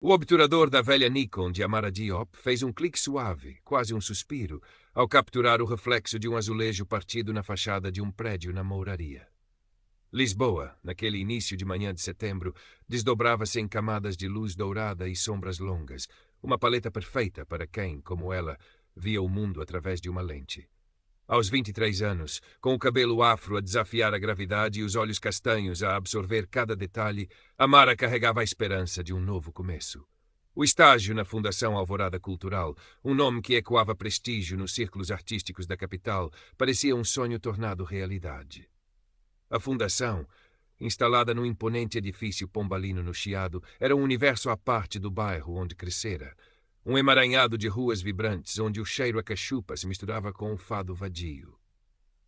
O obturador da velha Nikon de Amara Diop fez um clique suave, quase um suspiro, ao capturar o reflexo de um azulejo partido na fachada de um prédio na Mouraria. Lisboa, naquele início de manhã de setembro, desdobrava-se em camadas de luz dourada e sombras longas, uma paleta perfeita para quem, como ela, via o mundo através de uma lente. Aos 23 anos, com o cabelo afro a desafiar a gravidade e os olhos castanhos a absorver cada detalhe, Amara carregava a esperança de um novo começo. O estágio na Fundação Alvorada Cultural, um nome que ecoava prestígio nos círculos artísticos da capital, parecia um sonho tornado realidade. A Fundação, instalada num imponente edifício pombalino no Chiado, era um universo à parte do bairro onde crescera. Um emaranhado de ruas vibrantes, onde o cheiro a cachupa se misturava com um fado vadio.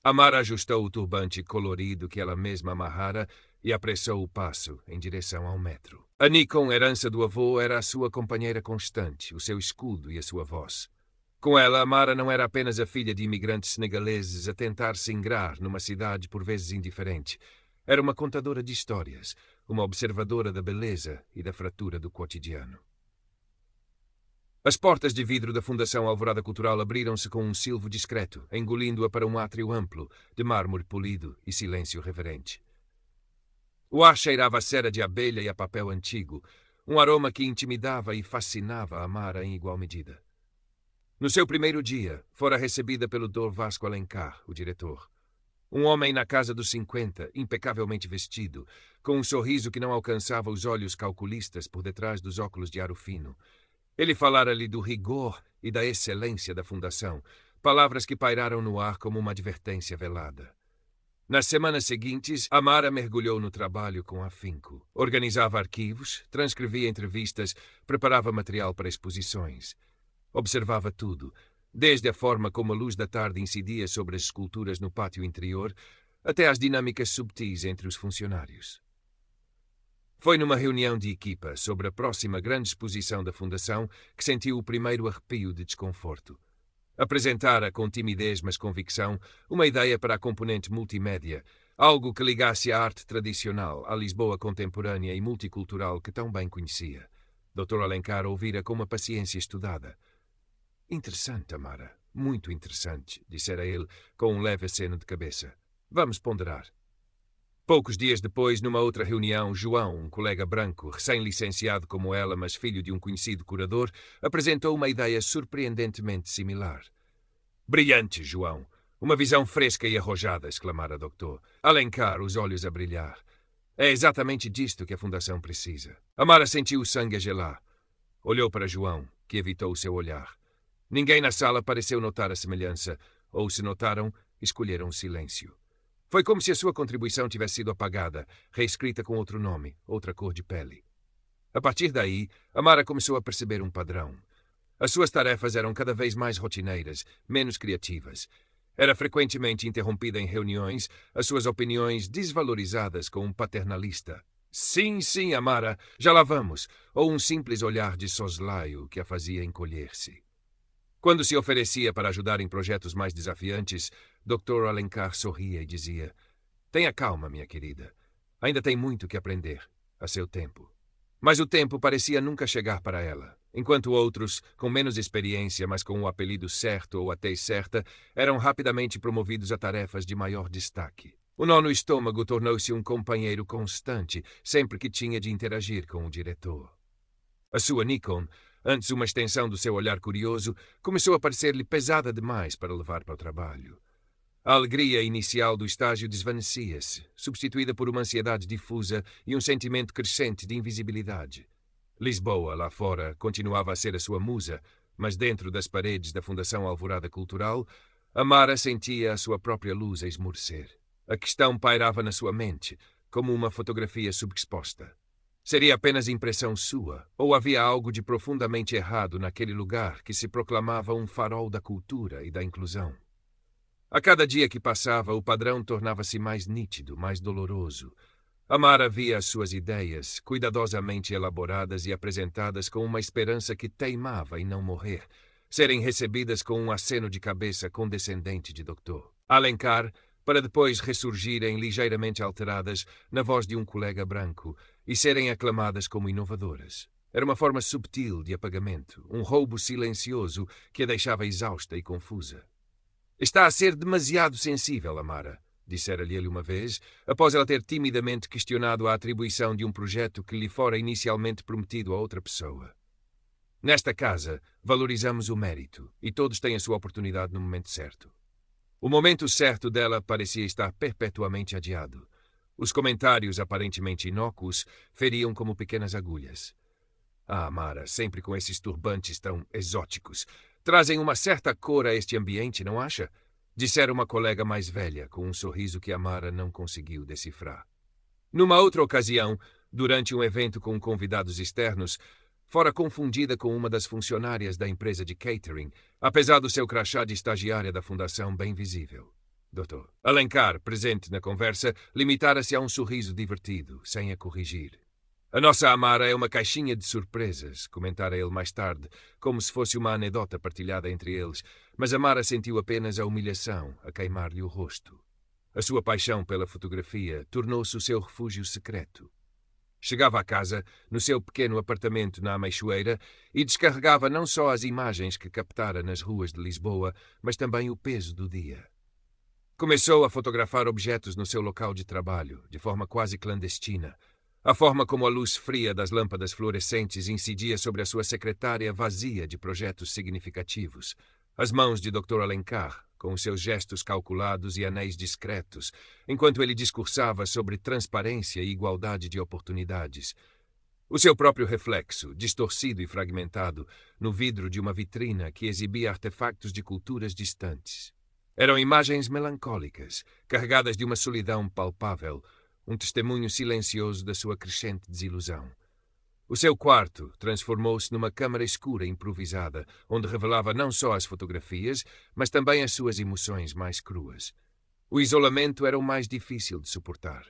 Amara ajustou o turbante colorido que ela mesma amarrara e apressou o passo em direção ao metro. A Nikon, herança do avô, era a sua companheira constante, o seu escudo e a sua voz. Com ela, Amara não era apenas a filha de imigrantes senegaleses a tentar se ingrar numa cidade por vezes indiferente. Era uma contadora de histórias, uma observadora da beleza e da fratura do cotidiano. As portas de vidro da Fundação Alvorada Cultural abriram-se com um silvo discreto, engolindo-a para um átrio amplo, de mármore polido e silêncio reverente. O ar cheirava a cera de abelha e a papel antigo, um aroma que intimidava e fascinava Amara em igual medida. No seu primeiro dia, fora recebida pelo Dr. Vasco Alencar, o diretor. Um homem na casa dos 50, impecavelmente vestido, com um sorriso que não alcançava os olhos calculistas por detrás dos óculos de aro fino. Ele falara-lhe do rigor e da excelência da Fundação, palavras que pairaram no ar como uma advertência velada. Nas semanas seguintes, Amara mergulhou no trabalho com afinco. Organizava arquivos, transcrevia entrevistas, preparava material para exposições. Observava tudo, desde a forma como a luz da tarde incidia sobre as esculturas no pátio interior, até às dinâmicas subtis entre os funcionários. Foi numa reunião de equipa sobre a próxima grande exposição da Fundação que sentiu o primeiro arrepio de desconforto. Apresentara com timidez mas convicção uma ideia para a componente multimédia, algo que ligasse a arte tradicional à Lisboa contemporânea e multicultural que tão bem conhecia. Dr. Alencar ouvira com uma paciência estudada. Interessante, Amara, muito interessante, dissera ele com um leve aceno de cabeça. Vamos ponderar. Poucos dias depois, numa outra reunião, João, um colega branco, recém-licenciado como ela, mas filho de um conhecido curador, apresentou uma ideia surpreendentemente similar. Brilhante, João! Uma visão fresca e arrojada, exclamara o doutor. Alencar, os olhos a brilhar. É exatamente disto que a Fundação precisa. Amara sentiu o sangue a gelar. Olhou para João, que evitou o seu olhar. Ninguém na sala pareceu notar a semelhança, ou, se notaram, escolheram o silêncio. Foi como se a sua contribuição tivesse sido apagada, reescrita com outro nome, outra cor de pele. A partir daí, Amara começou a perceber um padrão. As suas tarefas eram cada vez mais rotineiras, menos criativas. Era frequentemente interrompida em reuniões, as suas opiniões desvalorizadas com um paternalista. Sim, sim, Amara, já lá vamos, ou um simples olhar de soslaio que a fazia encolher-se. Quando se oferecia para ajudar em projetos mais desafiantes, Dr. Alencar sorria e dizia: Tenha calma, minha querida. Ainda tem muito que aprender, a seu tempo. Mas o tempo parecia nunca chegar para ela, enquanto outros, com menos experiência, mas com o apelido certo ou a tez certa, eram rapidamente promovidos a tarefas de maior destaque. O nó no estômago tornou-se um companheiro constante, sempre que tinha de interagir com o diretor. A sua Nikon, antes uma extensão do seu olhar curioso, começou a parecer-lhe pesada demais para levar para o trabalho. A alegria inicial do estágio desvanecia-se, substituída por uma ansiedade difusa e um sentimento crescente de invisibilidade. Lisboa, lá fora, continuava a ser a sua musa, mas dentro das paredes da Fundação Alvorada Cultural, Amara sentia a sua própria luz a esmorecer. A questão pairava na sua mente, como uma fotografia subexposta. Seria apenas impressão sua, ou havia algo de profundamente errado naquele lugar que se proclamava um farol da cultura e da inclusão? A cada dia que passava, o padrão tornava-se mais nítido, mais doloroso. Amara via as suas ideias, cuidadosamente elaboradas e apresentadas com uma esperança que teimava em não morrer, serem recebidas com um aceno de cabeça condescendente de doutor Alencar, para depois ressurgirem ligeiramente alteradas na voz de um colega branco e serem aclamadas como inovadoras. Era uma forma subtil de apagamento, um roubo silencioso que a deixava exausta e confusa. Está a ser demasiado sensível, Amara, dissera-lhe ele uma vez, após ela ter timidamente questionado a atribuição de um projeto que lhe fora inicialmente prometido a outra pessoa. Nesta casa, valorizamos o mérito, e todos têm a sua oportunidade no momento certo. O momento certo dela parecia estar perpetuamente adiado. Os comentários aparentemente inócuos feriam como pequenas agulhas. Ah, Amara, sempre com esses turbantes tão exóticos. Trazem uma certa cor a este ambiente, não acha? Dissera uma colega mais velha, com um sorriso que Amara não conseguiu decifrar. Numa outra ocasião, durante um evento com convidados externos, fora confundida com uma das funcionárias da empresa de catering, apesar do seu crachá de estagiária da fundação bem visível. Dr. Alencar, presente na conversa, limitara-se a um sorriso divertido, sem a corrigir. A nossa Amara é uma caixinha de surpresas, comentara ele mais tarde, como se fosse uma anedota partilhada entre eles, mas Amara sentiu apenas a humilhação a queimar-lhe o rosto. A sua paixão pela fotografia tornou-se o seu refúgio secreto. Chegava à casa, no seu pequeno apartamento na Ameixoeira, e descarregava não só as imagens que captara nas ruas de Lisboa, mas também o peso do dia. Começou a fotografar objetos no seu local de trabalho, de forma quase clandestina. A forma como a luz fria das lâmpadas fluorescentes incidia sobre a sua secretária vazia de projetos significativos. As mãos de Dr. Alencar, com os seus gestos calculados e anéis discretos, enquanto ele discursava sobre transparência e igualdade de oportunidades. O seu próprio reflexo, distorcido e fragmentado, no vidro de uma vitrina que exibia artefactos de culturas distantes. Eram imagens melancólicas, carregadas de uma solidão palpável, um testemunho silencioso da sua crescente desilusão. O seu quarto transformou-se numa câmara escura improvisada, onde revelava não só as fotografias, mas também as suas emoções mais cruas. O isolamento era o mais difícil de suportar.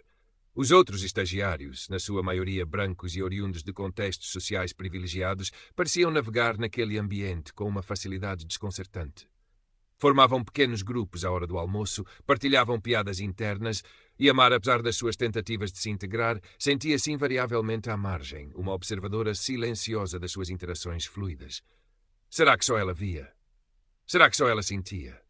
Os outros estagiários, na sua maioria brancos e oriundos de contextos sociais privilegiados, pareciam navegar naquele ambiente com uma facilidade desconcertante. Formavam pequenos grupos à hora do almoço, partilhavam piadas internas, e Amara, apesar das suas tentativas de se integrar, sentia-se invariavelmente à margem, uma observadora silenciosa das suas interações fluidas. Será que só ela via? Será que só ela sentia?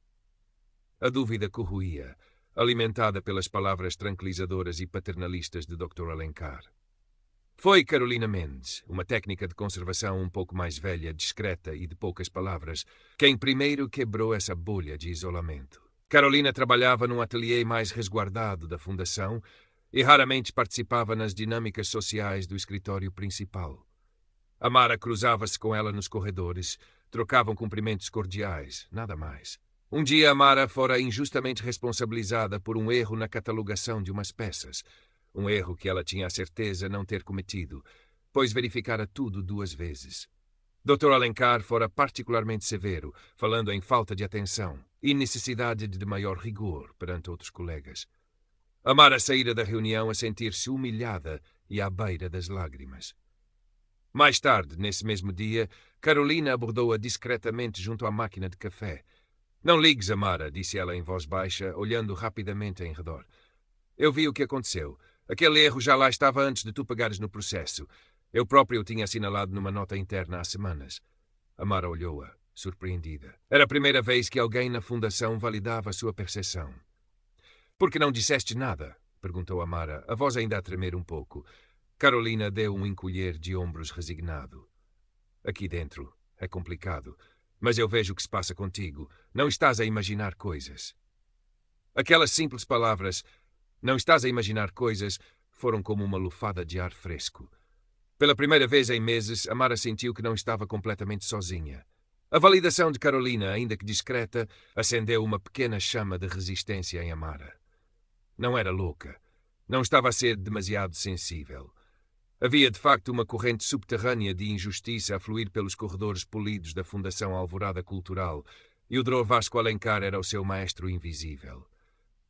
A dúvida corroía, alimentada pelas palavras tranquilizadoras e paternalistas de Dr. Alencar. Foi Carolina Mendes, uma técnica de conservação um pouco mais velha, discreta e de poucas palavras, quem primeiro quebrou essa bolha de isolamento. Carolina trabalhava num ateliê mais resguardado da fundação e raramente participava nas dinâmicas sociais do escritório principal. Amara cruzava-se com ela nos corredores, trocavam cumprimentos cordiais, nada mais. Um dia Amara fora injustamente responsabilizada por um erro na catalogação de umas peças, um erro que ela tinha a certeza não ter cometido, pois verificara tudo 2 vezes. Dr. Alencar fora particularmente severo, falando em falta de atenção e necessidade de maior rigor perante outros colegas. Amara saíra da reunião a sentir-se humilhada e à beira das lágrimas. Mais tarde, nesse mesmo dia, Carolina abordou-a discretamente junto à máquina de café. Não ligues, Amara, disse ela em voz baixa, olhando rapidamente em redor. Eu vi o que aconteceu. Aquele erro já lá estava antes de tu pegares no processo. Eu próprio o tinha assinalado numa nota interna há semanas. Amara olhou-a, surpreendida. Era a primeira vez que alguém na fundação validava a sua percepção. Por que não disseste nada? Perguntou Amara, a voz ainda a tremer um pouco. Carolina deu um encolher de ombros resignado. Aqui dentro é complicado, mas eu vejo o que se passa contigo. Não estás a imaginar coisas. Aquelas simples palavras, não estás a imaginar coisas, foram como uma lufada de ar fresco. Pela primeira vez em meses, Amara sentiu que não estava completamente sozinha. A validação de Carolina, ainda que discreta, acendeu uma pequena chama de resistência em Amara. Não era louca. Não estava a ser demasiado sensível. Havia, de facto, uma corrente subterrânea de injustiça a fluir pelos corredores polidos da Fundação Alvorada Cultural, e o Dr. Vasco Alencar era o seu maestro invisível.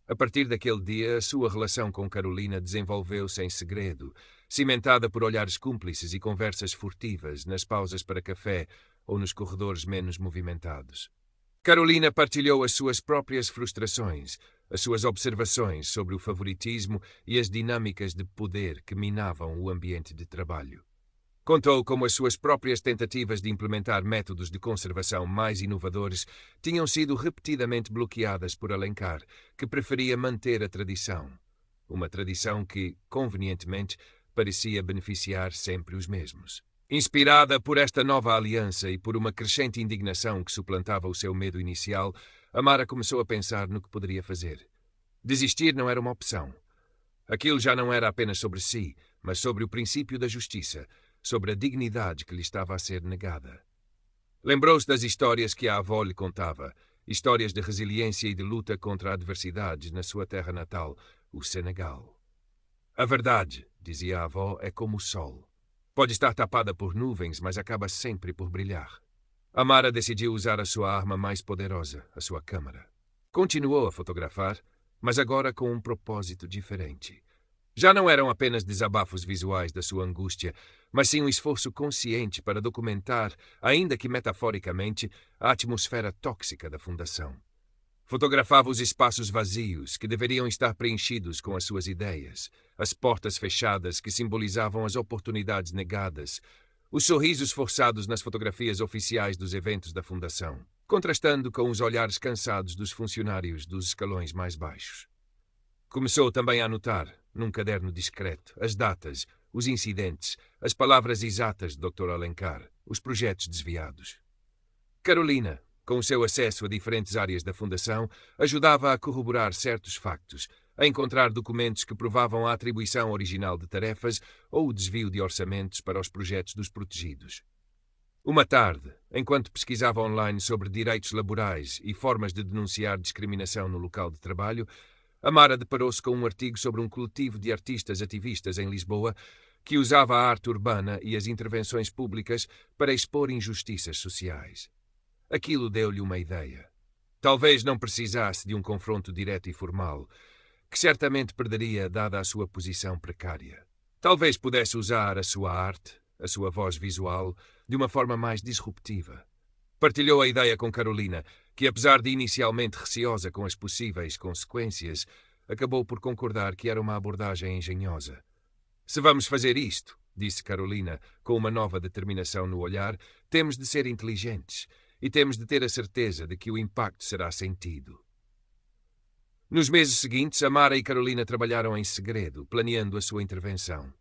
A partir daquele dia, a sua relação com Carolina desenvolveu-se em segredo, cimentada por olhares cúmplices e conversas furtivas nas pausas para café ou nos corredores menos movimentados. Carolina partilhou as suas próprias frustrações, as suas observações sobre o favoritismo e as dinâmicas de poder que minavam o ambiente de trabalho. Contou como as suas próprias tentativas de implementar métodos de conservação mais inovadores tinham sido repetidamente bloqueadas por Alencar, que preferia manter a tradição. Uma tradição que, convenientemente, parecia beneficiar sempre os mesmos. Inspirada por esta nova aliança e por uma crescente indignação que suplantava o seu medo inicial, Amara começou a pensar no que poderia fazer. Desistir não era uma opção. Aquilo já não era apenas sobre si, mas sobre o princípio da justiça, sobre a dignidade que lhe estava a ser negada. Lembrou-se das histórias que a avó lhe contava, histórias de resiliência e de luta contra adversidades na sua terra natal, o Senegal. A verdade, dizia a avó, é como o sol. Pode estar tapada por nuvens, mas acaba sempre por brilhar. Amara decidiu usar a sua arma mais poderosa, a sua câmara. Continuou a fotografar, mas agora com um propósito diferente. Já não eram apenas desabafos visuais da sua angústia, mas sim um esforço consciente para documentar, ainda que metaforicamente, a atmosfera tóxica da fundação. Fotografava os espaços vazios que deveriam estar preenchidos com as suas ideias, as portas fechadas que simbolizavam as oportunidades negadas, os sorrisos forçados nas fotografias oficiais dos eventos da fundação, contrastando com os olhares cansados dos funcionários dos escalões mais baixos. Começou também a anotar, num caderno discreto, as datas, os incidentes, as palavras exatas de Dr. Alencar, os projetos desviados. Carolina, com o seu acesso a diferentes áreas da Fundação, ajudava a corroborar certos factos, a encontrar documentos que provavam a atribuição original de tarefas ou o desvio de orçamentos para os projetos dos protegidos. Uma tarde, enquanto pesquisava online sobre direitos laborais e formas de denunciar discriminação no local de trabalho, Amara deparou-se com um artigo sobre um coletivo de artistas ativistas em Lisboa que usava a arte urbana e as intervenções públicas para expor injustiças sociais. Aquilo deu-lhe uma ideia. Talvez não precisasse de um confronto direto e formal, que certamente perderia dada a sua posição precária. Talvez pudesse usar a sua arte, a sua voz visual, de uma forma mais disruptiva. Partilhou a ideia com Carolina, que apesar de inicialmente receosa com as possíveis consequências, acabou por concordar que era uma abordagem engenhosa. Se vamos fazer isto, disse Carolina, com uma nova determinação no olhar, temos de ser inteligentes e temos de ter a certeza de que o impacto será sentido. Nos meses seguintes, Amara e Carolina trabalharam em segredo, planeando a sua intervenção.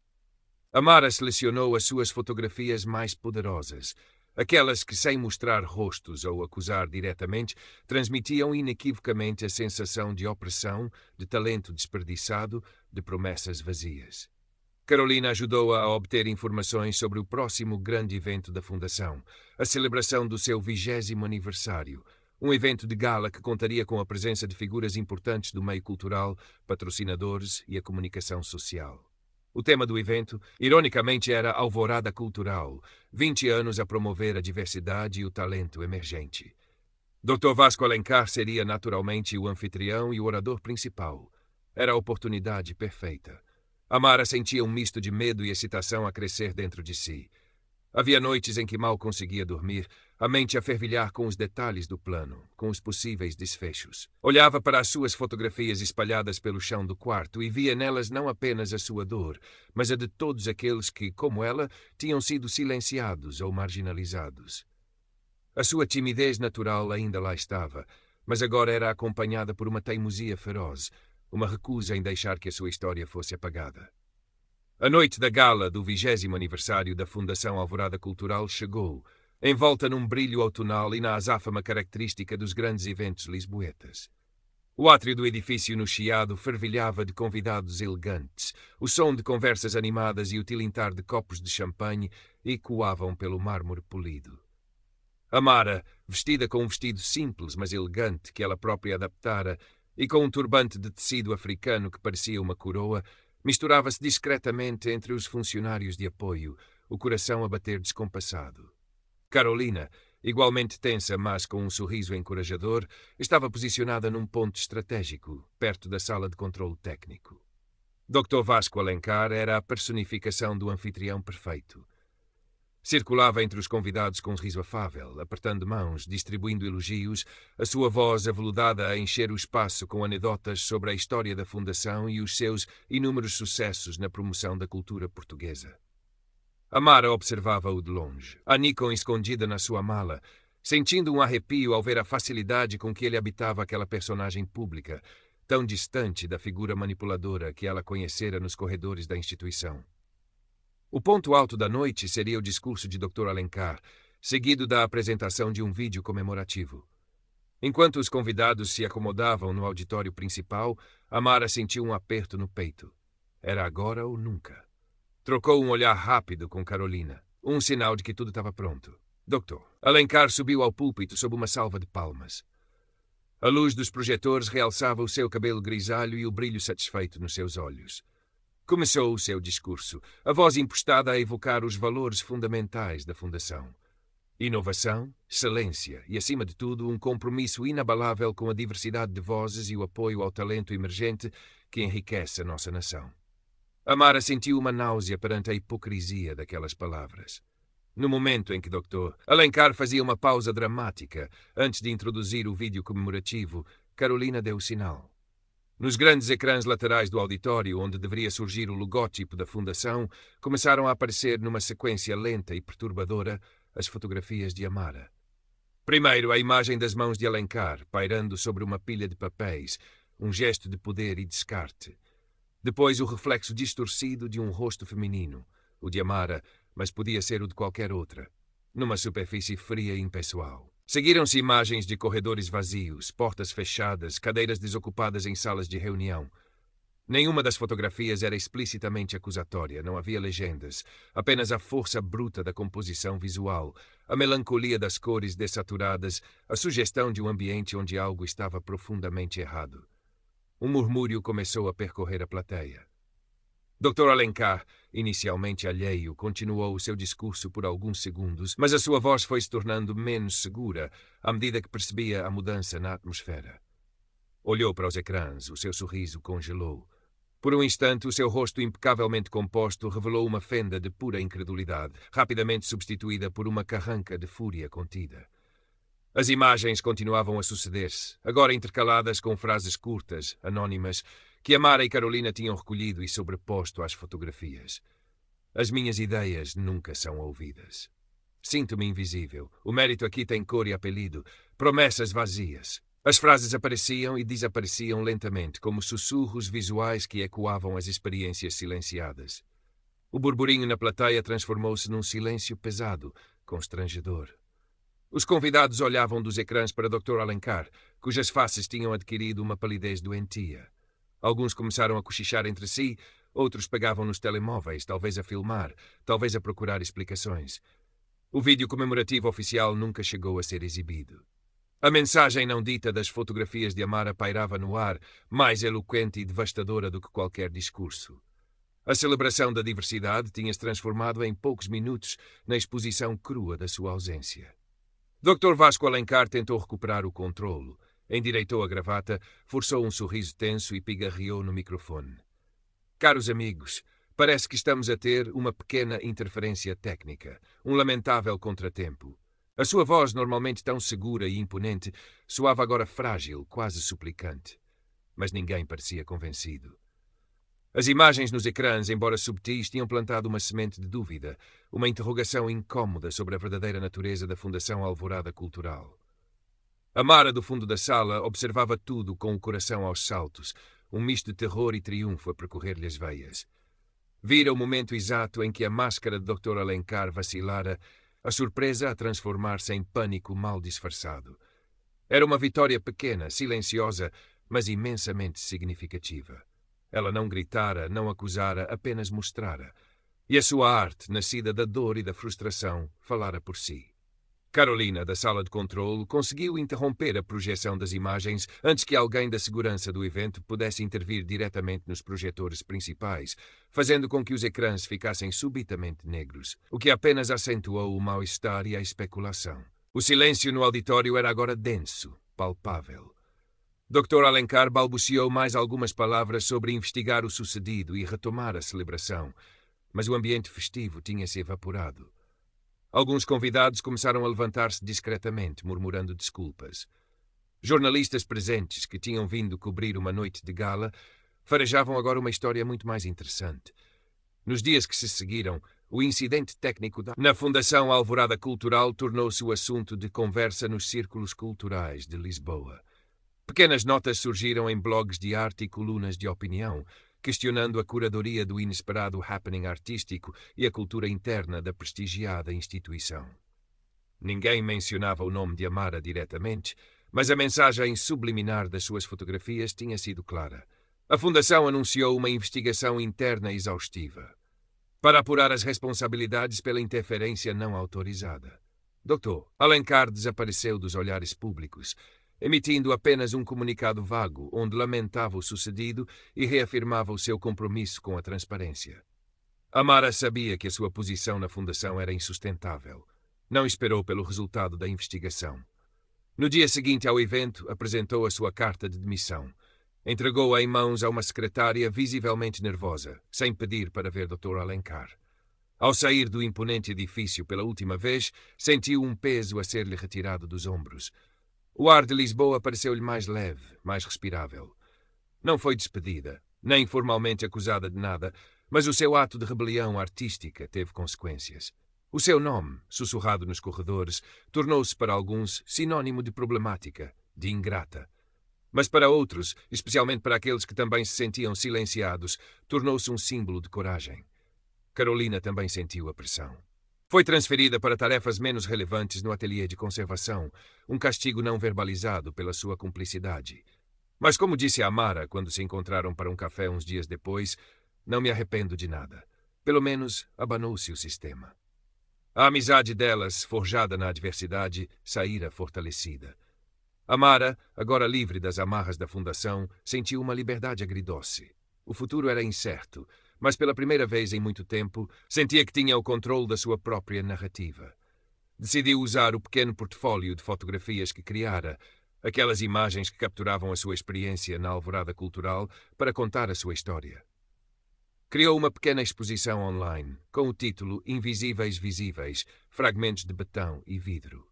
Amara selecionou as suas fotografias mais poderosas, aquelas que, sem mostrar rostos ou acusar diretamente, transmitiam inequivocamente a sensação de opressão, de talento desperdiçado, de promessas vazias. Carolina ajudou-a a obter informações sobre o próximo grande evento da Fundação, a celebração do seu 20º aniversário, um evento de gala que contaria com a presença de figuras importantes do meio cultural, patrocinadores e a comunicação social. O tema do evento, ironicamente, era Alvorada Cultural, 20 anos a promover a diversidade e o talento emergente. Dr. Vasco Alencar seria naturalmente o anfitrião e o orador principal. Era a oportunidade perfeita. Amara sentia um misto de medo e excitação a crescer dentro de si. Havia noites em que mal conseguia dormir, a mente a fervilhar com os detalhes do plano, com os possíveis desfechos. Olhava para as suas fotografias espalhadas pelo chão do quarto e via nelas não apenas a sua dor, mas a de todos aqueles que, como ela, tinham sido silenciados ou marginalizados. A sua timidez natural ainda lá estava, mas agora era acompanhada por uma teimosia feroz, uma recusa em deixar que a sua história fosse apagada. A noite da gala do 20º aniversário da Fundação Alvorada Cultural chegou, envolta num brilho outonal e na azáfama característica dos grandes eventos lisboetas. O átrio do edifício no Chiado fervilhava de convidados elegantes, o som de conversas animadas e o tilintar de copos de champanhe ecoavam pelo mármore polido. Amara, vestida com um vestido simples mas elegante que ela própria adaptara e com um turbante de tecido africano que parecia uma coroa, misturava-se discretamente entre os funcionários de apoio, o coração a bater descompassado. Carolina, igualmente tensa, mas com um sorriso encorajador, estava posicionada num ponto estratégico, perto da sala de controle técnico. Dr. Vasco Alencar era a personificação do anfitrião perfeito. Circulava entre os convidados com um riso afável, apertando mãos, distribuindo elogios, a sua voz aveludada a encher o espaço com anedotas sobre a história da Fundação e os seus inúmeros sucessos na promoção da cultura portuguesa. Amara observava-o de longe, a Nikon escondida na sua mala, sentindo um arrepio ao ver a facilidade com que ele habitava aquela personagem pública, tão distante da figura manipuladora que ela conhecera nos corredores da instituição. O ponto alto da noite seria o discurso de Dr. Alencar, seguido da apresentação de um vídeo comemorativo. Enquanto os convidados se acomodavam no auditório principal, Amara sentiu um aperto no peito. Era agora ou nunca. Trocou um olhar rápido com Carolina, um sinal de que tudo estava pronto. Doutor. Alencar subiu ao púlpito sob uma salva de palmas. A luz dos projetores realçava o seu cabelo grisalho e o brilho satisfeito nos seus olhos. Começou o seu discurso, a voz impostada a evocar os valores fundamentais da Fundação. Inovação, excelência e, acima de tudo, um compromisso inabalável com a diversidade de vozes e o apoio ao talento emergente que enriquece a nossa nação. Amara sentiu uma náusea perante a hipocrisia daquelas palavras. No momento em que Dr. Alencar fazia uma pausa dramática antes de introduzir o vídeo comemorativo, Carolina deu o sinal. Nos grandes ecrãs laterais do auditório, onde deveria surgir o logótipo da Fundação, começaram a aparecer numa sequência lenta e perturbadora as fotografias de Amara. Primeiro, a imagem das mãos de Alencar, pairando sobre uma pilha de papéis, um gesto de poder e descarte. Depois, o reflexo distorcido de um rosto feminino, o de Amara, mas podia ser o de qualquer outra, numa superfície fria e impessoal. Seguiram-se imagens de corredores vazios, portas fechadas, cadeiras desocupadas em salas de reunião. Nenhuma das fotografias era explicitamente acusatória, não havia legendas, apenas a força bruta da composição visual, a melancolia das cores dessaturadas, a sugestão de um ambiente onde algo estava profundamente errado. Um murmúrio começou a percorrer a plateia. Dr. Alencar, inicialmente alheio, continuou o seu discurso por alguns segundos, mas a sua voz foi se tornando menos segura à medida que percebia a mudança na atmosfera. Olhou para os ecrãs, o seu sorriso congelou. Por um instante, o seu rosto impecavelmente composto revelou uma fenda de pura incredulidade, rapidamente substituída por uma carranca de fúria contida. As imagens continuavam a suceder-se, agora intercaladas com frases curtas, anónimas, que Amara e Carolina tinham recolhido e sobreposto às fotografias. As minhas ideias nunca são ouvidas. Sinto-me invisível. O mérito aqui tem cor e apelido. Promessas vazias. As frases apareciam e desapareciam lentamente, como sussurros visuais que ecoavam as experiências silenciadas. O burburinho na plateia transformou-se num silêncio pesado, constrangedor. Os convidados olhavam dos ecrãs para Dr. Alencar, cujas faces tinham adquirido uma palidez doentia. Alguns começaram a cochichar entre si, outros pegavam nos telemóveis, talvez a filmar, talvez a procurar explicações. O vídeo comemorativo oficial nunca chegou a ser exibido. A mensagem não dita das fotografias de Amara pairava no ar, mais eloquente e devastadora do que qualquer discurso. A celebração da diversidade tinha-se transformado em poucos minutos na exposição crua da sua ausência. Dr. Vasco Alencar tentou recuperar o controlo. Endireitou a gravata, forçou um sorriso tenso e pigarreou no microfone. Caros amigos, parece que estamos a ter uma pequena interferência técnica, um lamentável contratempo. A sua voz, normalmente tão segura e imponente, soava agora frágil, quase suplicante. Mas ninguém parecia convencido. As imagens nos ecrãs, embora subtis, tinham plantado uma semente de dúvida, uma interrogação incômoda sobre a verdadeira natureza da Fundação Alvorada Cultural. Amara, do fundo da sala, observava tudo com o coração aos saltos, um misto de terror e triunfo a percorrer-lhe as veias. Vira o momento exato em que a máscara de Dr. Alencar vacilara, a surpresa a transformar-se em pânico mal disfarçado. Era uma vitória pequena, silenciosa, mas imensamente significativa. Ela não gritara, não acusara, apenas mostrara. E a sua arte, nascida da dor e da frustração, falara por si. Carolina, da sala de controle, conseguiu interromper a projeção das imagens antes que alguém da segurança do evento pudesse intervir diretamente nos projetores principais, fazendo com que os ecrãs ficassem subitamente negros, o que apenas acentuou o mal-estar e a especulação. O silêncio no auditório era agora denso, palpável. Dr. Alencar balbuciou mais algumas palavras sobre investigar o sucedido e retomar a celebração, mas o ambiente festivo tinha-se evaporado. Alguns convidados começaram a levantar-se discretamente, murmurando desculpas. Jornalistas presentes, que tinham vindo cobrir uma noite de gala, farejavam agora uma história muito mais interessante. Nos dias que se seguiram, o incidente técnico na Fundação Alvorada Cultural tornou-se o assunto de conversa nos círculos culturais de Lisboa. Pequenas notas surgiram em blogs de arte e colunas de opinião, questionando a curadoria do inesperado happening artístico e a cultura interna da prestigiada instituição. Ninguém mencionava o nome de Amara diretamente, mas a mensagem subliminar das suas fotografias tinha sido clara. A Fundação anunciou uma investigação interna exaustiva para apurar as responsabilidades pela interferência não autorizada. Dr. Alencar desapareceu dos olhares públicos, emitindo apenas um comunicado vago onde lamentava o sucedido e reafirmava o seu compromisso com a transparência. Amara sabia que a sua posição na Fundação era insustentável. Não esperou pelo resultado da investigação. No dia seguinte ao evento, apresentou a sua carta de demissão. Entregou-a em mãos a uma secretária visivelmente nervosa, sem pedir para ver Dr. Alencar. Ao sair do imponente edifício pela última vez, sentiu um peso a ser-lhe retirado dos ombros. O ar de Lisboa pareceu-lhe mais leve, mais respirável. Não foi despedida, nem formalmente acusada de nada, mas o seu ato de rebelião artística teve consequências. O seu nome, sussurrado nos corredores, tornou-se para alguns sinônimo de problemática, de ingrata. Mas para outros, especialmente para aqueles que também se sentiam silenciados, tornou-se um símbolo de coragem. Carolina também sentiu a pressão. Foi transferida para tarefas menos relevantes no ateliê de conservação, um castigo não verbalizado pela sua cumplicidade. Mas como disse a Amara quando se encontraram para um café uns dias depois, não me arrependo de nada. Pelo menos abanou-se o sistema. A amizade delas, forjada na adversidade, saíra fortalecida. Amara, agora livre das amarras da Fundação, sentiu uma liberdade agridoce. O futuro era incerto, mas pela primeira vez em muito tempo, sentia que tinha o controle da sua própria narrativa. Decidiu usar o pequeno portfólio de fotografias que criara, aquelas imagens que capturavam a sua experiência na Alvorada Cultural, para contar a sua história. Criou uma pequena exposição online, com o título Invisíveis Visíveis, Fragmentos de Betão e Vidro.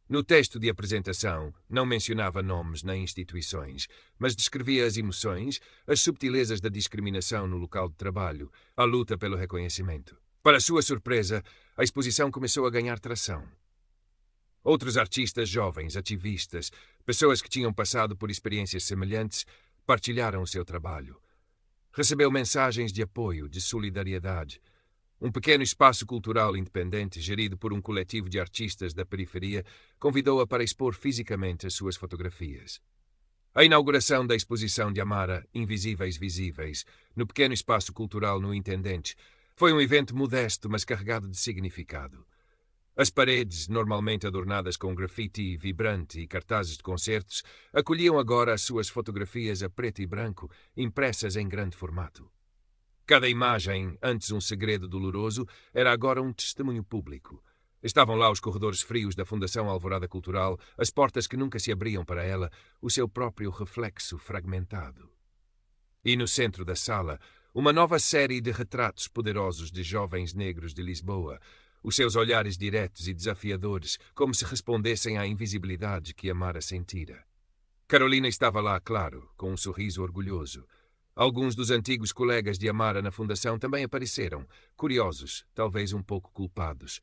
No texto de apresentação, não mencionava nomes nem instituições, mas descrevia as emoções, as subtilezas da discriminação no local de trabalho, a luta pelo reconhecimento. Para sua surpresa, a exposição começou a ganhar tração. Outros artistas jovens, ativistas, pessoas que tinham passado por experiências semelhantes, partilharam o seu trabalho. Recebeu mensagens de apoio, de solidariedade. Um pequeno espaço cultural independente, gerido por um coletivo de artistas da periferia, convidou-a para expor fisicamente as suas fotografias. A inauguração da exposição de Amara, Invisíveis Visíveis, no pequeno espaço cultural no Intendente, foi um evento modesto, mas carregado de significado. As paredes, normalmente adornadas com grafite vibrante e cartazes de concertos, acolhiam agora as suas fotografias a preto e branco, impressas em grande formato. Cada imagem, antes um segredo doloroso, era agora um testemunho público. Estavam lá os corredores frios da Fundação Alvorada Cultural, as portas que nunca se abriam para ela, o seu próprio reflexo fragmentado. E no centro da sala, uma nova série de retratos poderosos de jovens negros de Lisboa, os seus olhares diretos e desafiadores, como se respondessem à invisibilidade que Amara sentira. Carolina estava lá, claro, com um sorriso orgulhoso. Alguns dos antigos colegas de Amara na Fundação também apareceram, curiosos, talvez um pouco culpados.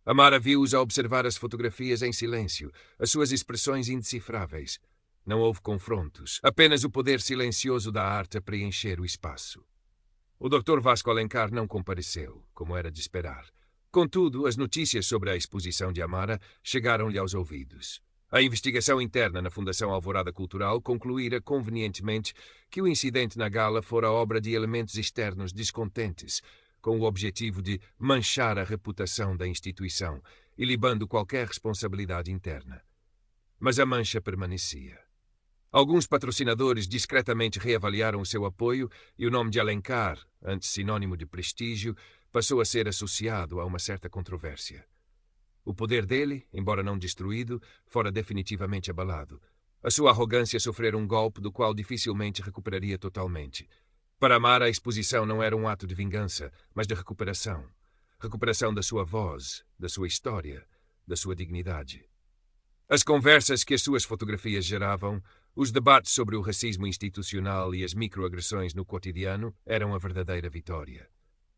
Amara viu-os a observar as fotografias em silêncio, as suas expressões indecifráveis. Não houve confrontos, apenas o poder silencioso da arte a preencher o espaço. O Dr. Vasco Alencar não compareceu, como era de esperar. Contudo, as notícias sobre a exposição de Amara chegaram-lhe aos ouvidos. A investigação interna na Fundação Alvorada Cultural concluíra convenientemente que o incidente na gala fora obra de elementos externos descontentes, com o objetivo de manchar a reputação da instituição, ilibando qualquer responsabilidade interna. Mas a mancha permanecia. Alguns patrocinadores discretamente reavaliaram o seu apoio e o nome de Alencar, antes sinônimo de prestígio, passou a ser associado a uma certa controvérsia. O poder dele, embora não destruído, fora definitivamente abalado. A sua arrogância sofrera um golpe do qual dificilmente recuperaria totalmente. Para Amara, a exposição não era um ato de vingança, mas de recuperação. Recuperação da sua voz, da sua história, da sua dignidade. As conversas que as suas fotografias geravam, os debates sobre o racismo institucional e as microagressões no cotidiano eram a verdadeira vitória.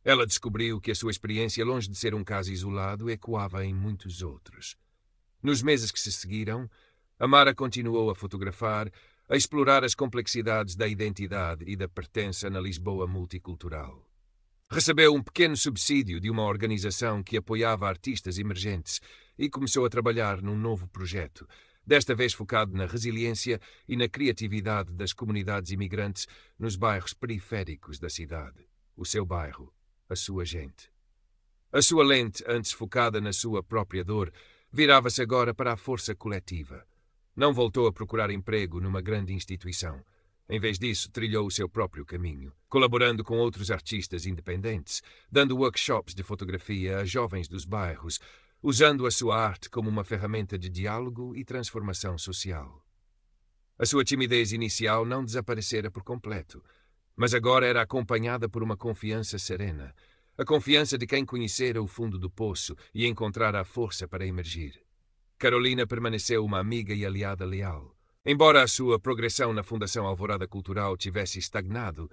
Ela descobriu que a sua experiência, longe de ser um caso isolado, ecoava em muitos outros. Nos meses que se seguiram, Amara continuou a fotografar, a explorar as complexidades da identidade e da pertença na Lisboa multicultural. Recebeu um pequeno subsídio de uma organização que apoiava artistas emergentes e começou a trabalhar num novo projeto, desta vez focado na resiliência e na criatividade das comunidades imigrantes nos bairros periféricos da cidade. O seu bairro, a sua gente. A sua lente, antes focada na sua própria dor, virava-se agora para a força coletiva. Não voltou a procurar emprego numa grande instituição. Em vez disso, trilhou o seu próprio caminho, colaborando com outros artistas independentes, dando workshops de fotografia a jovens dos bairros, usando a sua arte como uma ferramenta de diálogo e transformação social. A sua timidez inicial não desaparecera por completo, mas agora era acompanhada por uma confiança serena, a confiança de quem conhecera o fundo do poço e encontrara a força para emergir. Carolina permaneceu uma amiga e aliada leal. Embora a sua progressão na Fundação Alvorada Cultural tivesse estagnado,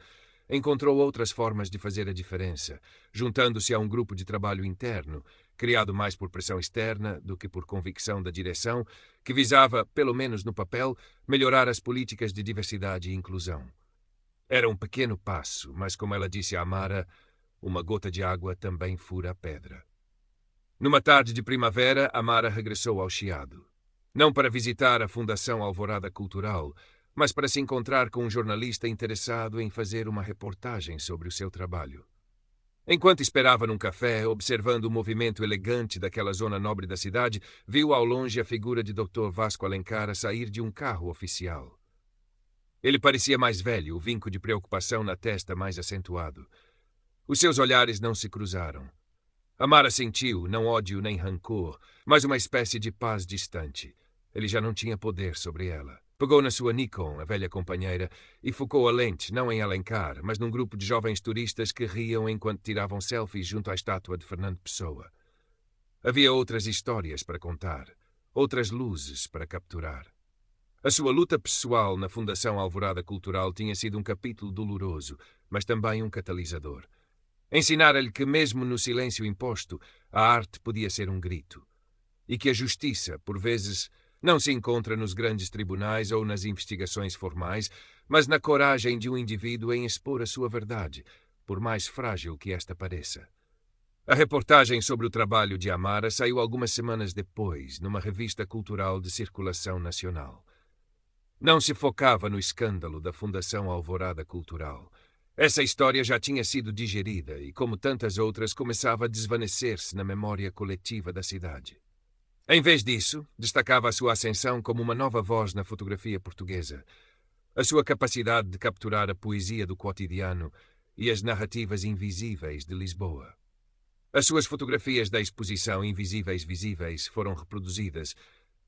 encontrou outras formas de fazer a diferença, juntando-se a um grupo de trabalho interno, criado mais por pressão externa do que por convicção da direção, que visava, pelo menos no papel, melhorar as políticas de diversidade e inclusão. Era um pequeno passo, mas, como ela disse a Amara, uma gota de água também fura a pedra. Numa tarde de primavera, Amara regressou ao Chiado. Não para visitar a Fundação Alvorada Cultural, mas para se encontrar com um jornalista interessado em fazer uma reportagem sobre o seu trabalho. Enquanto esperava num café, observando o movimento elegante daquela zona nobre da cidade, viu ao longe a figura de Dr. Vasco Alencar a sair de um carro oficial. Ele parecia mais velho, o vinco de preocupação na testa mais acentuado. Os seus olhares não se cruzaram. Amara sentiu, não ódio nem rancor, mas uma espécie de paz distante. Ele já não tinha poder sobre ela. Pegou na sua Nikon, a velha companheira, e focou a lente, não em Alencar, mas num grupo de jovens turistas que riam enquanto tiravam selfies junto à estátua de Fernando Pessoa. Havia outras histórias para contar, outras luzes para capturar. A sua luta pessoal na Fundação Alvorada Cultural tinha sido um capítulo doloroso, mas também um catalisador. Ensinara-lhe que, mesmo no silêncio imposto, a arte podia ser um grito. E que a justiça, por vezes, não se encontra nos grandes tribunais ou nas investigações formais, mas na coragem de um indivíduo em expor a sua verdade, por mais frágil que esta pareça. A reportagem sobre o trabalho de Amara saiu algumas semanas depois, numa revista cultural de circulação nacional. Não se focava no escândalo da Fundação Alvorada Cultural. Essa história já tinha sido digerida e, como tantas outras, começava a desvanecer-se na memória coletiva da cidade. Em vez disso, destacava a sua ascensão como uma nova voz na fotografia portuguesa, a sua capacidade de capturar a poesia do cotidiano e as narrativas invisíveis de Lisboa. As suas fotografias da exposição Invisíveis Visíveis foram reproduzidas,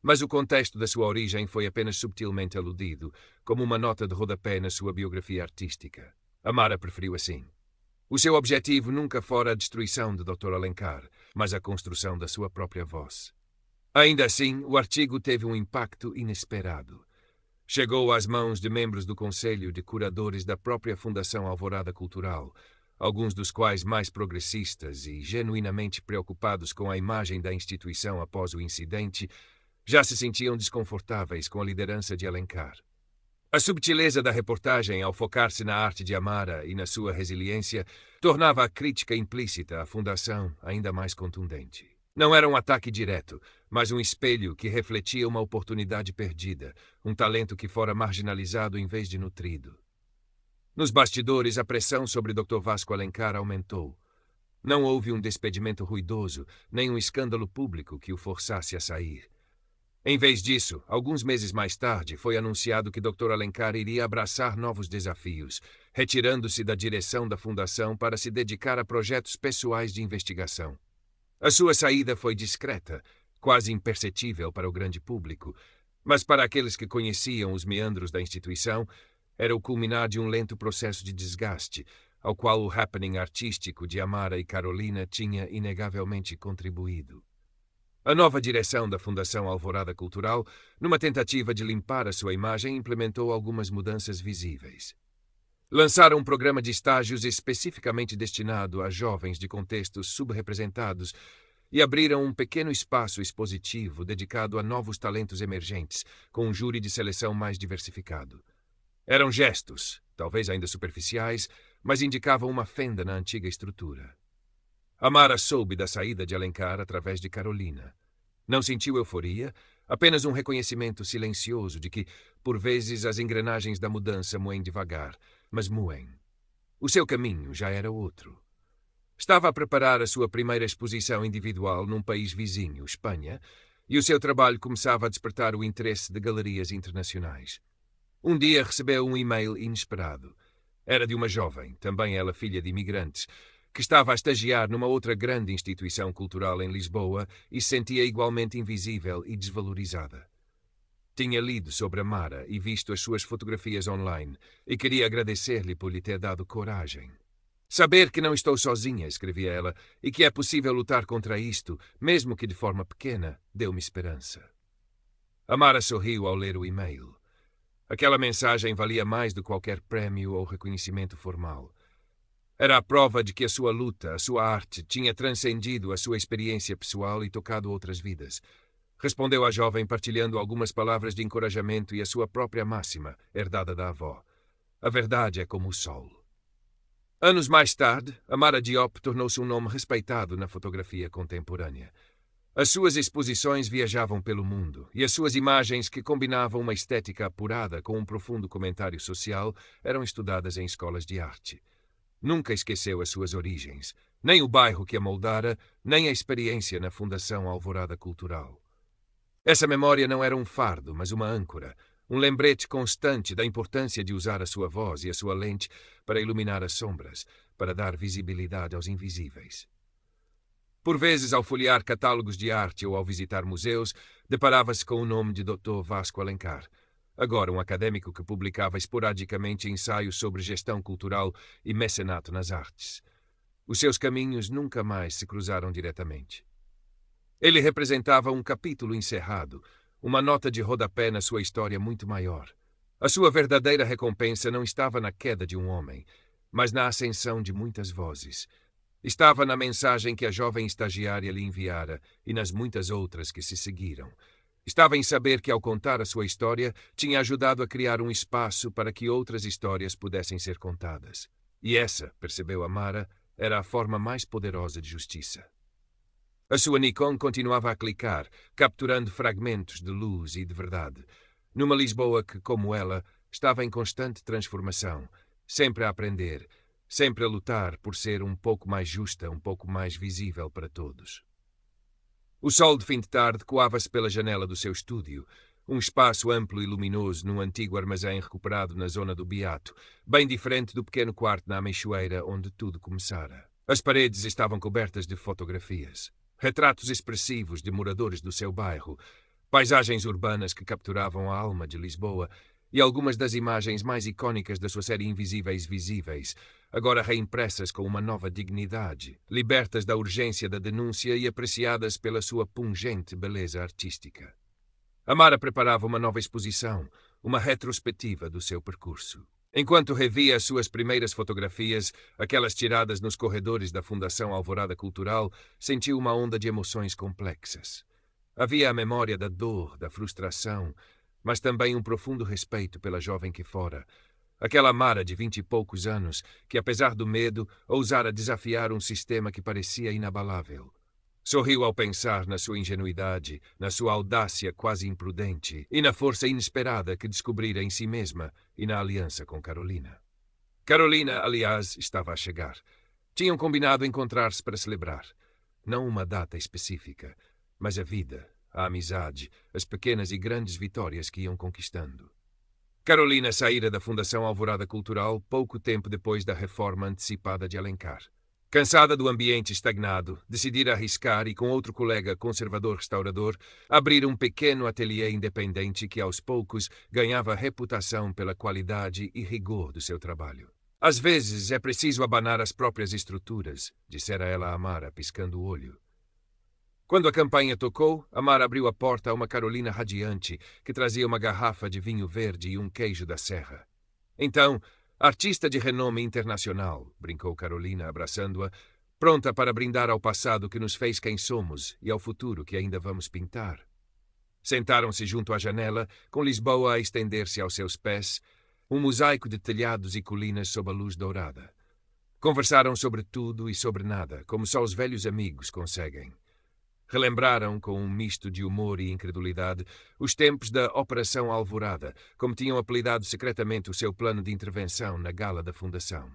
mas o contexto da sua origem foi apenas subtilmente aludido, como uma nota de rodapé na sua biografia artística. Amara preferiu assim. O seu objetivo nunca fora a destruição de Dr. Alencar, mas a construção da sua própria voz. Ainda assim, o artigo teve um impacto inesperado. Chegou às mãos de membros do Conselho de Curadores da própria Fundação Alvorada Cultural, alguns dos quais mais progressistas e genuinamente preocupados com a imagem da instituição após o incidente, já se sentiam desconfortáveis com a liderança de Alencar. A subtileza da reportagem, ao focar-se na arte de Amara e na sua resiliência, tornava a crítica implícita à Fundação ainda mais contundente. Não era um ataque direto, mas um espelho que refletia uma oportunidade perdida, um talento que fora marginalizado em vez de nutrido. Nos bastidores, a pressão sobre Dr. Vasco Alencar aumentou. Não houve um despedimento ruidoso, nem um escândalo público que o forçasse a sair. Em vez disso, alguns meses mais tarde, foi anunciado que Dr. Alencar iria abraçar novos desafios, retirando-se da direção da Fundação para se dedicar a projetos pessoais de investigação. A sua saída foi discreta, quase imperceptível para o grande público, mas para aqueles que conheciam os meandros da instituição, era o culminar de um lento processo de desgaste, ao qual o happening artístico de Amara e Carolina tinha inegavelmente contribuído. A nova direção da Fundação Alvorada Cultural, numa tentativa de limpar a sua imagem, implementou algumas mudanças visíveis. Lançaram um programa de estágios especificamente destinado a jovens de contextos subrepresentados e abriram um pequeno espaço expositivo dedicado a novos talentos emergentes, com um júri de seleção mais diversificado. Eram gestos, talvez ainda superficiais, mas indicavam uma fenda na antiga estrutura. Amara soube da saída de Alencar através de Carolina. Não sentiu euforia, apenas um reconhecimento silencioso de que, por vezes, as engrenagens da mudança moem devagar, mas moem. O seu caminho já era outro. Estava a preparar a sua primeira exposição individual num país vizinho, Espanha, e o seu trabalho começava a despertar o interesse de galerias internacionais. Um dia recebeu um e-mail inesperado. Era de uma jovem, também ela filha de imigrantes, que estava a estagiar numa outra grande instituição cultural em Lisboa e se sentia igualmente invisível e desvalorizada. Tinha lido sobre Amara e visto as suas fotografias online e queria agradecer-lhe por lhe ter dado coragem. Saber que não estou sozinha, escrevia ela, e que é possível lutar contra isto, mesmo que de forma pequena, deu-me esperança. Amara sorriu ao ler o e-mail. Aquela mensagem valia mais do que qualquer prémio ou reconhecimento formal. Era a prova de que a sua luta, a sua arte, tinha transcendido a sua experiência pessoal e tocado outras vidas. Respondeu a jovem partilhando algumas palavras de encorajamento e a sua própria máxima, herdada da avó. A verdade é como o sol. Anos mais tarde, Amara Diop tornou-se um nome respeitado na fotografia contemporânea. As suas exposições viajavam pelo mundo, e as suas imagens, que combinavam uma estética apurada com um profundo comentário social, eram estudadas em escolas de arte. Nunca esqueceu as suas origens, nem o bairro que a moldara, nem a experiência na Fundação Alvorada Cultural. Essa memória não era um fardo, mas uma âncora, um lembrete constante da importância de usar a sua voz e a sua lente para iluminar as sombras, para dar visibilidade aos invisíveis. Por vezes, ao folhear catálogos de arte ou ao visitar museus, deparava-se com o nome de Dr. Vasco Alencar, agora um académico que publicava esporadicamente ensaios sobre gestão cultural e mecenato nas artes. Os seus caminhos nunca mais se cruzaram diretamente. Ele representava um capítulo encerrado, uma nota de rodapé na sua história muito maior. A sua verdadeira recompensa não estava na queda de um homem, mas na ascensão de muitas vozes. Estava na mensagem que a jovem estagiária lhe enviara e nas muitas outras que se seguiram. Estava em saber que, ao contar a sua história, tinha ajudado a criar um espaço para que outras histórias pudessem ser contadas. E essa, percebeu Amara, era a forma mais poderosa de justiça. A sua Nikon continuava a clicar, capturando fragmentos de luz e de verdade, numa Lisboa que, como ela, estava em constante transformação, sempre a aprender, sempre a lutar por ser um pouco mais justa, um pouco mais visível para todos. O sol de fim de tarde coava-se pela janela do seu estúdio, um espaço amplo e luminoso num antigo armazém recuperado na zona do Beato, bem diferente do pequeno quarto na Ameixoeira onde tudo começara. As paredes estavam cobertas de fotografias, retratos expressivos de moradores do seu bairro, paisagens urbanas que capturavam a alma de Lisboa e algumas das imagens mais icónicas da sua série Invisíveis Visíveis, agora reimpressas com uma nova dignidade, libertas da urgência da denúncia e apreciadas pela sua pungente beleza artística. Amara preparava uma nova exposição, uma retrospectiva do seu percurso. Enquanto revia as suas primeiras fotografias, aquelas tiradas nos corredores da Fundação Alvorada Cultural, sentiu uma onda de emoções complexas. Havia a memória da dor, da frustração, mas também um profundo respeito pela jovem que fora. Aquela Amara de 20 e poucos anos, que apesar do medo, ousara desafiar um sistema que parecia inabalável. Sorriu ao pensar na sua ingenuidade, na sua audácia quase imprudente e na força inesperada que descobrira em si mesma e na aliança com Carolina. Carolina, aliás, estava a chegar. Tinham combinado encontrar-se para celebrar. Não uma data específica, mas a vida, a amizade, as pequenas e grandes vitórias que iam conquistando. Carolina saíra da Fundação Alvorada Cultural pouco tempo depois da reforma antecipada de Alencar. Cansada do ambiente estagnado, decidira arriscar e, com outro colega conservador-restaurador, abrir um pequeno ateliê independente que, aos poucos, ganhava reputação pela qualidade e rigor do seu trabalho. Às vezes é preciso abanar as próprias estruturas, dissera ela a Amara, piscando o olho. Quando a campainha tocou, Amara abriu a porta a uma Carolina radiante que trazia uma garrafa de vinho verde e um queijo da serra. Então, Artista de renome internacional, brincou Carolina, abraçando-a, pronta para brindar ao passado que nos fez quem somos e ao futuro que ainda vamos pintar. Sentaram-se junto à janela, com Lisboa a estender-se aos seus pés, um mosaico de telhados e colinas sob a luz dourada. Conversaram sobre tudo e sobre nada, como só os velhos amigos conseguem. Relembraram, com um misto de humor e incredulidade, os tempos da Operação Alvorada, como tinham apelidado secretamente o seu plano de intervenção na gala da Fundação.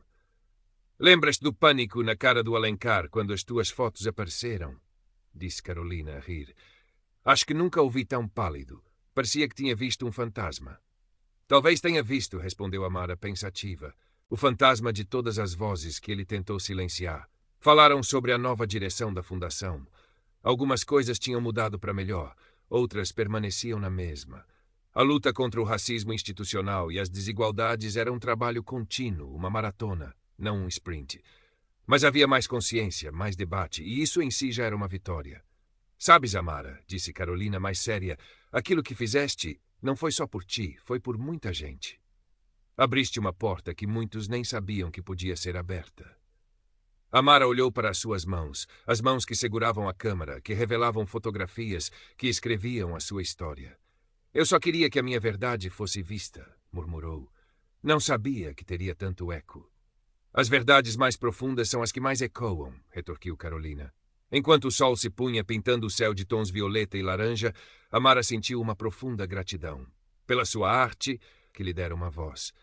Lembras-te do pânico na cara do Alencar quando as tuas fotos apareceram? Disse Carolina a rir. Acho que nunca o vi tão pálido. Parecia que tinha visto um fantasma. Talvez tenha visto, respondeu Amara pensativa. O fantasma de todas as vozes que ele tentou silenciar. Falaram sobre a nova direção da Fundação. Algumas coisas tinham mudado para melhor, outras permaneciam na mesma. A luta contra o racismo institucional e as desigualdades era um trabalho contínuo, uma maratona, não um sprint. Mas havia mais consciência, mais debate, e isso em si já era uma vitória. Sabes, Amara, disse Carolina mais séria, aquilo que fizeste não foi só por ti, foi por muita gente. Abriste uma porta que muitos nem sabiam que podia ser aberta. Amara olhou para as suas mãos, as mãos que seguravam a câmara, que revelavam fotografias, que escreviam a sua história. Eu só queria que a minha verdade fosse vista, murmurou. Não sabia que teria tanto eco. As verdades mais profundas são as que mais ecoam, retorquiu Carolina. Enquanto o sol se punha pintando o céu de tons violeta e laranja, Amara sentiu uma profunda gratidão. Pela sua arte, que lhe dera uma voz.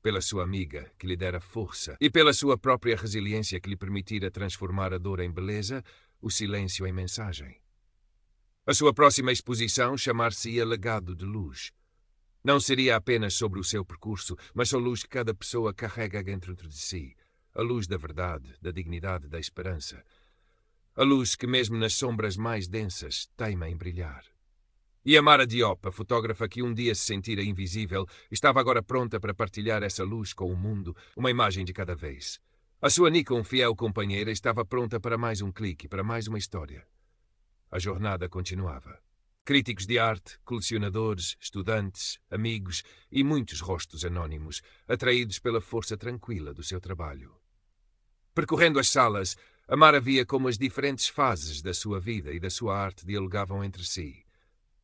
Pela sua amiga, que lhe dera força. E pela sua própria resiliência, que lhe permitira transformar a dor em beleza, o silêncio em mensagem. A sua próxima exposição chamar-se-ia Legado de Luz. Não seria apenas sobre o seu percurso, mas a luz que cada pessoa carrega dentro de si. A luz da verdade, da dignidade, da esperança. A luz que mesmo nas sombras mais densas teima em brilhar. E Amara Diop, a fotógrafa que um dia se sentira invisível, estava agora pronta para partilhar essa luz com o mundo, uma imagem de cada vez. A sua Nikon, fiel companheira, estava pronta para mais um clique, para mais uma história. A jornada continuava. Críticos de arte, colecionadores, estudantes, amigos e muitos rostos anónimos, atraídos pela força tranquila do seu trabalho. Percorrendo as salas, Amara via como as diferentes fases da sua vida e da sua arte dialogavam entre si.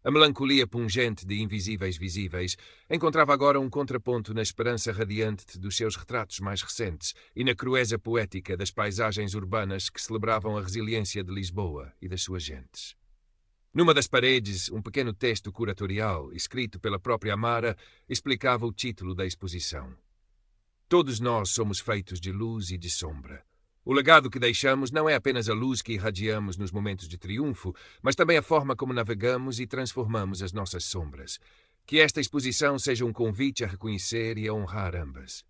A melancolia pungente de Invisíveis Visíveis encontrava agora um contraponto na esperança radiante dos seus retratos mais recentes e na crueza poética das paisagens urbanas que celebravam a resiliência de Lisboa e das suas gentes. Numa das paredes, um pequeno texto curatorial, escrito pela própria Amara, explicava o título da exposição. Todos nós somos feitos de luz e de sombra. O legado que deixamos não é apenas a luz que irradiamos nos momentos de triunfo, mas também a forma como navegamos e transformamos as nossas sombras. Que esta exposição seja um convite a reconhecer e a honrar ambas.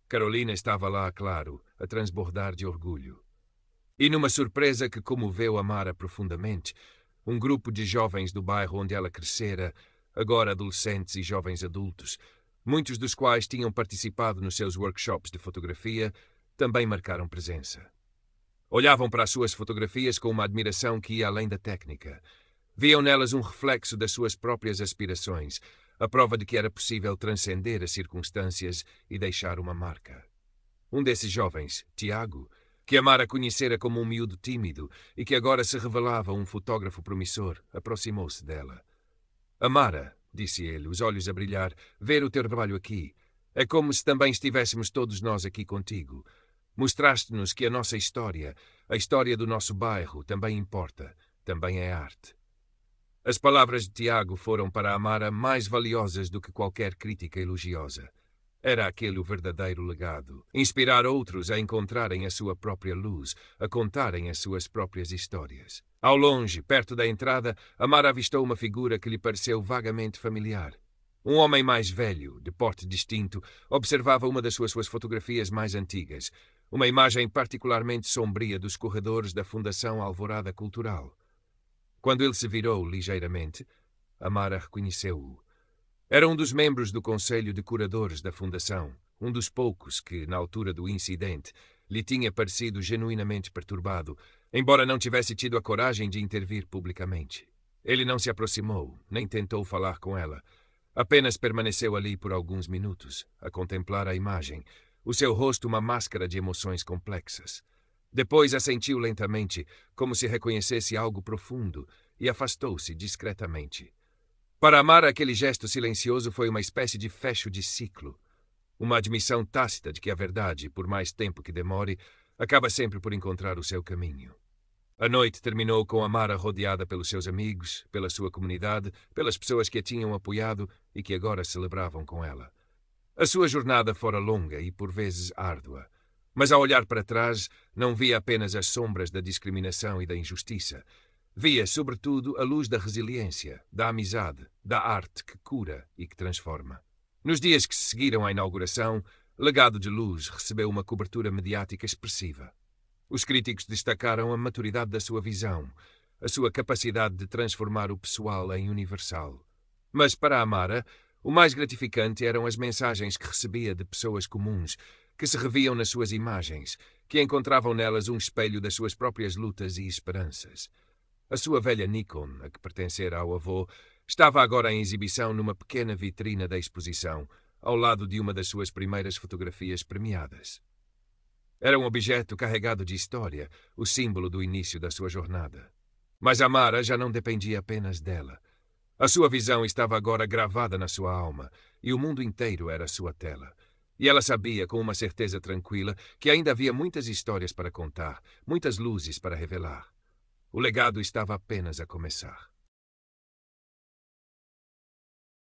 Carolina estava lá, claro, a transbordar de orgulho. E numa surpresa que comoveu Amara profundamente, um grupo de jovens do bairro onde ela crescera, agora adolescentes e jovens adultos, muitos dos quais tinham participado nos seus workshops de fotografia, também marcaram presença. Olhavam para as suas fotografias com uma admiração que ia além da técnica. Viam nelas um reflexo das suas próprias aspirações, a prova de que era possível transcender as circunstâncias e deixar uma marca. Um desses jovens, Tiago, que Amara conhecera como um miúdo tímido e que agora se revelava um fotógrafo promissor, aproximou-se dela. Amara, disse ele, os olhos a brilhar, ver o teu trabalho aqui. É como se também estivéssemos todos nós aqui contigo. Mostraste-nos que a nossa história, a história do nosso bairro, também importa, também é arte. As palavras de Tiago foram para Amara mais valiosas do que qualquer crítica elogiosa. Era aquele o verdadeiro legado. Inspirar outros a encontrarem a sua própria luz, a contarem as suas próprias histórias. Ao longe, perto da entrada, Amara avistou uma figura que lhe pareceu vagamente familiar. Um homem mais velho, de porte distinto, observava uma das suas fotografias mais antigas, uma imagem particularmente sombria dos corredores da Fundação Alvorada Cultural. Quando ele se virou ligeiramente, Amara reconheceu-o. Era um dos membros do Conselho de Curadores da Fundação, um dos poucos que, na altura do incidente, lhe tinha parecido genuinamente perturbado, embora não tivesse tido a coragem de intervir publicamente. Ele não se aproximou, nem tentou falar com ela. Apenas permaneceu ali por alguns minutos, a contemplar a imagem, o seu rosto uma máscara de emoções complexas. Depois assentiu lentamente, como se reconhecesse algo profundo, e afastou-se discretamente. Para Amara, aquele gesto silencioso foi uma espécie de fecho de ciclo. Uma admissão tácita de que a verdade, por mais tempo que demore, acaba sempre por encontrar o seu caminho. A noite terminou com Amara rodeada pelos seus amigos, pela sua comunidade, pelas pessoas que a tinham apoiado e que agora celebravam com ela. A sua jornada fora longa e, por vezes, árdua. Mas, ao olhar para trás, não via apenas as sombras da discriminação e da injustiça. Via, sobretudo, a luz da resiliência, da amizade, da arte que cura e que transforma. Nos dias que se seguiram à inauguração, Legado de Luz recebeu uma cobertura mediática expressiva. Os críticos destacaram a maturidade da sua visão, a sua capacidade de transformar o pessoal em universal. Mas, para Amara, o mais gratificante eram as mensagens que recebia de pessoas comuns, que se reviam nas suas imagens, que encontravam nelas um espelho das suas próprias lutas e esperanças. A sua velha Nikon, a que pertencera ao avô, estava agora em exibição numa pequena vitrina da exposição, ao lado de uma das suas primeiras fotografias premiadas. Era um objeto carregado de história, o símbolo do início da sua jornada. Mas Amara já não dependia apenas dela. A sua visão estava agora gravada na sua alma, e o mundo inteiro era sua tela. E ela sabia, com uma certeza tranquila, que ainda havia muitas histórias para contar, muitas luzes para revelar. O legado estava apenas a começar.